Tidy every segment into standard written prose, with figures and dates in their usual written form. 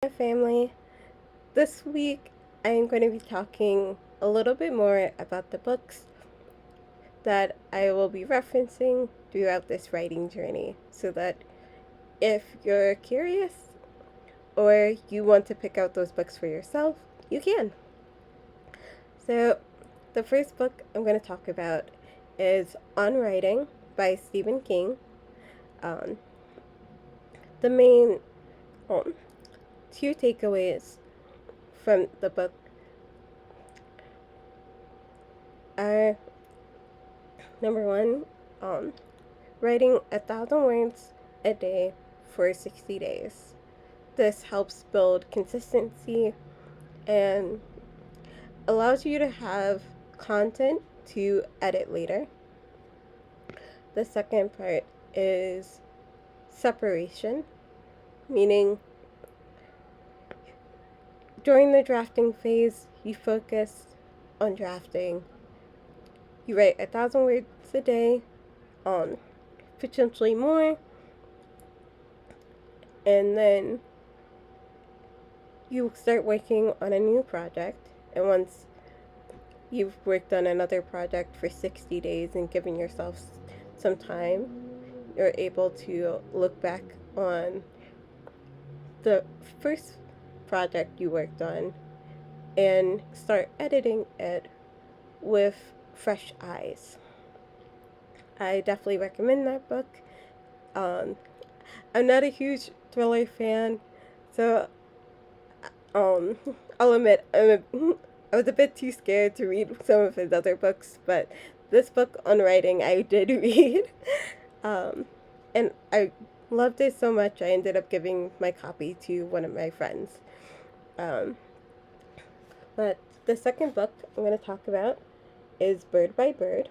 Family. This week I am going to be talking a little bit more about the books that I will be referencing throughout this writing journey so that if you're curious or you want to pick out those books for yourself, you can. So, the first book I'm going to talk about is On Writing by Stephen King. Um, the main two takeaways from the book are number one, writing 1,000 words a day for 60 days. This helps build consistency and allows you to have content to edit later. The second part is separation, meaning during the drafting phase, you focus on drafting. You write 1,000 words a day, potentially more, and then you start working on a new project. And once you've worked on another project for 60 days and given yourself some time, you're able to look back on the first project you worked on and start editing it with fresh eyes. I definitely recommend that book. I'm not a huge thriller fan, so I'll admit I was a bit too scared to read some of his other books, but this book on writing I did read, and I loved it so much I ended up giving my copy to one of my friends. Um, but the second book I'm going to talk about is Bird by Bird,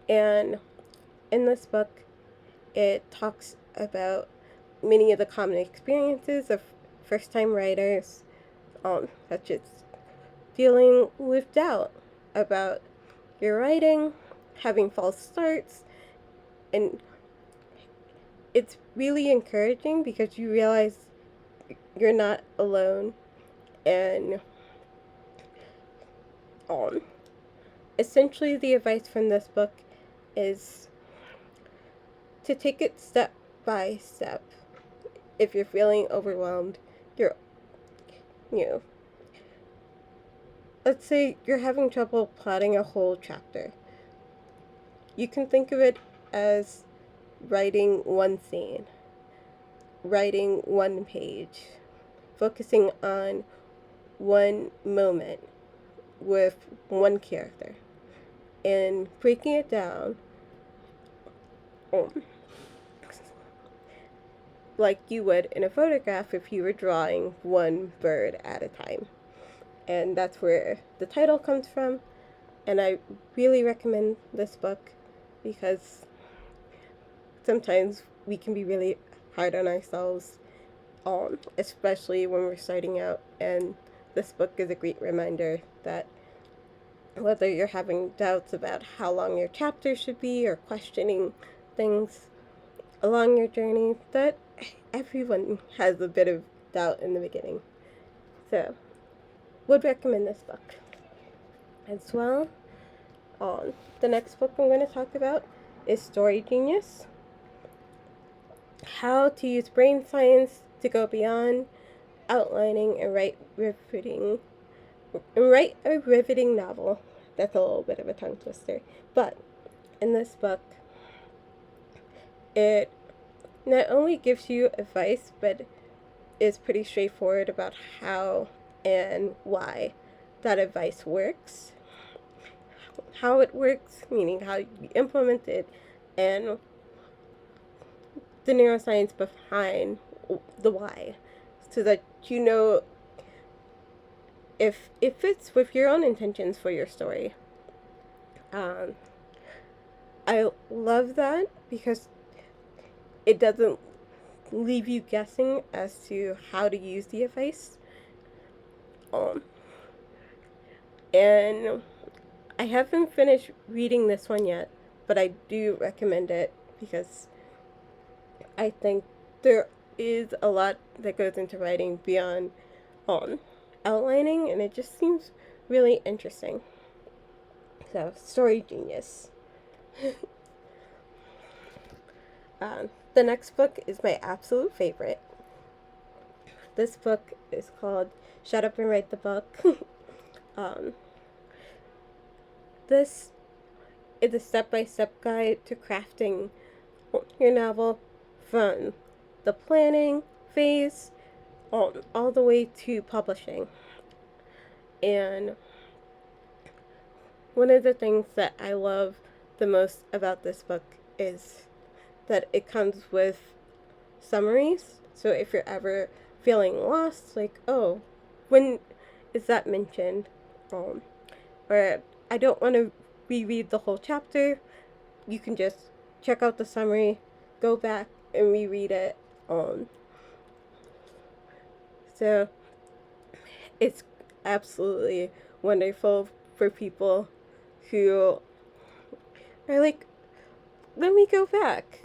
and in this book it talks about many of the common experiences of first-time writers, such as dealing with doubt about your writing, having false starts, and it's really encouraging because you realize you're not alone. And essentially the advice from this book is to take it step by step. If you're feeling overwhelmed, you know, let's say you're having trouble plotting a whole chapter. You can think of it as writing one scene, writing one page, focusing on one moment with one character, and breaking it down like you would in a photograph if you were drawing one bird at a time. And that's where the title comes from. And I really recommend this book because sometimes we can be really hard on ourselves, especially when we're starting out. And this book is a great reminder that whether you're having doubts about how long your chapter should be or questioning things along your journey, that everyone has a bit of doubt in the beginning. So, would recommend this book. As well, the next book I'm going to talk about is Story Genius. How to use brain science to go beyond outlining and write a riveting novel. That's a little bit of a tongue twister. But in this book, it not only gives you advice, but is pretty straightforward about how and why that advice works. How it works, meaning how you implement it, and the neuroscience behind the why, so that you know if it fits with your own intentions for your story. I love that because it doesn't leave you guessing as to how to use the advice. And I haven't finished reading this one yet, but I do recommend it because I think there is a lot that goes into writing beyond outlining, and it just seems really interesting. So, story genius. The next book is my absolute favorite. This book is called Shut Up and Write the Book. um, this is a step-by-step guide to crafting your novel from the planning phase all the way to publishing. And one of the things that I love the most about this book is that it comes with summaries. So if you're ever feeling lost, like, oh, when is that mentioned? Or I don't want to reread the whole chapter, you can just check out the summary, go back and reread it. So it's absolutely wonderful for people who are like, let me go back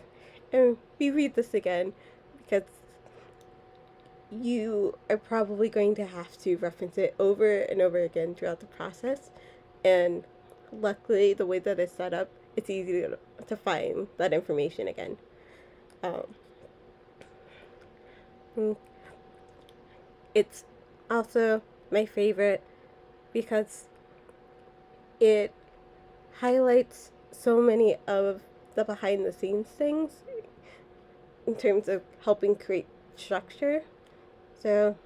and reread this again, because you are probably going to have to reference it over and over again throughout the process. And luckily, the way that it's set up, it's easy to find that information again. It's also my favorite because it highlights so many of the behind the scenes things in terms of helping create structure. So,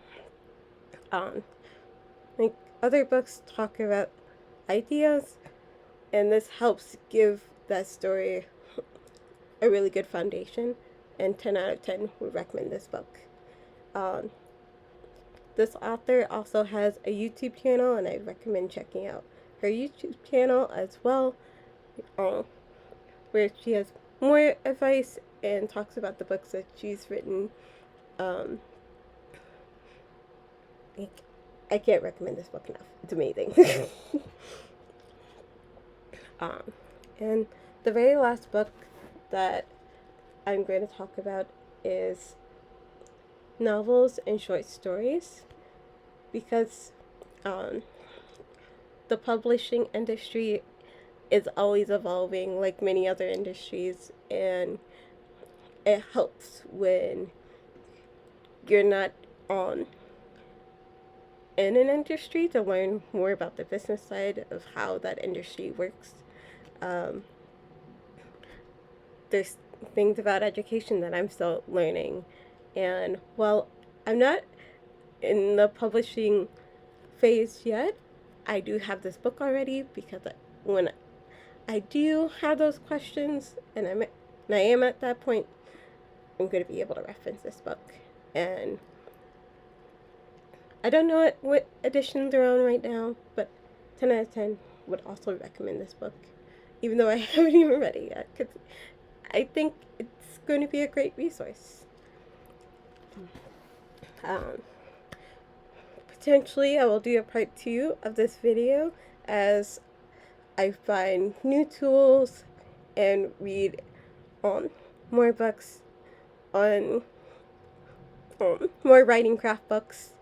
like other books talk about ideas, and this helps give that story a really good foundation. And 10 out of 10 would recommend this book. This author also has a YouTube channel, and I recommend checking out her YouTube channel as well, where she has more advice and talks about the books that she's written. I can't recommend this book enough. It's amazing. And the very last book that I'm going to talk about is novels and short stories, because the publishing industry is always evolving like many other industries, and it helps when you're not in an industry to learn more about the business side of how that industry works. There's things about education that I'm still learning, and while I'm not in the publishing phase yet, I do have this book already, because when I do have those questions and I am at that point, I'm going to be able to reference this book. And I don't know what edition they're on right now, but 10 out of 10 would also recommend this book, even though I haven't even read it yet, because I think it's going to be a great resource. Potentially, I will do a part 2 of this video as I find new tools and read more books on more writing craft books.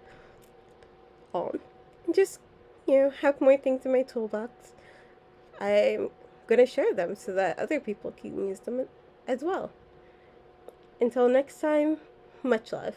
Just, have more things in my toolbox. I'm going to share them so that other people can use them as well. Until next time, much love.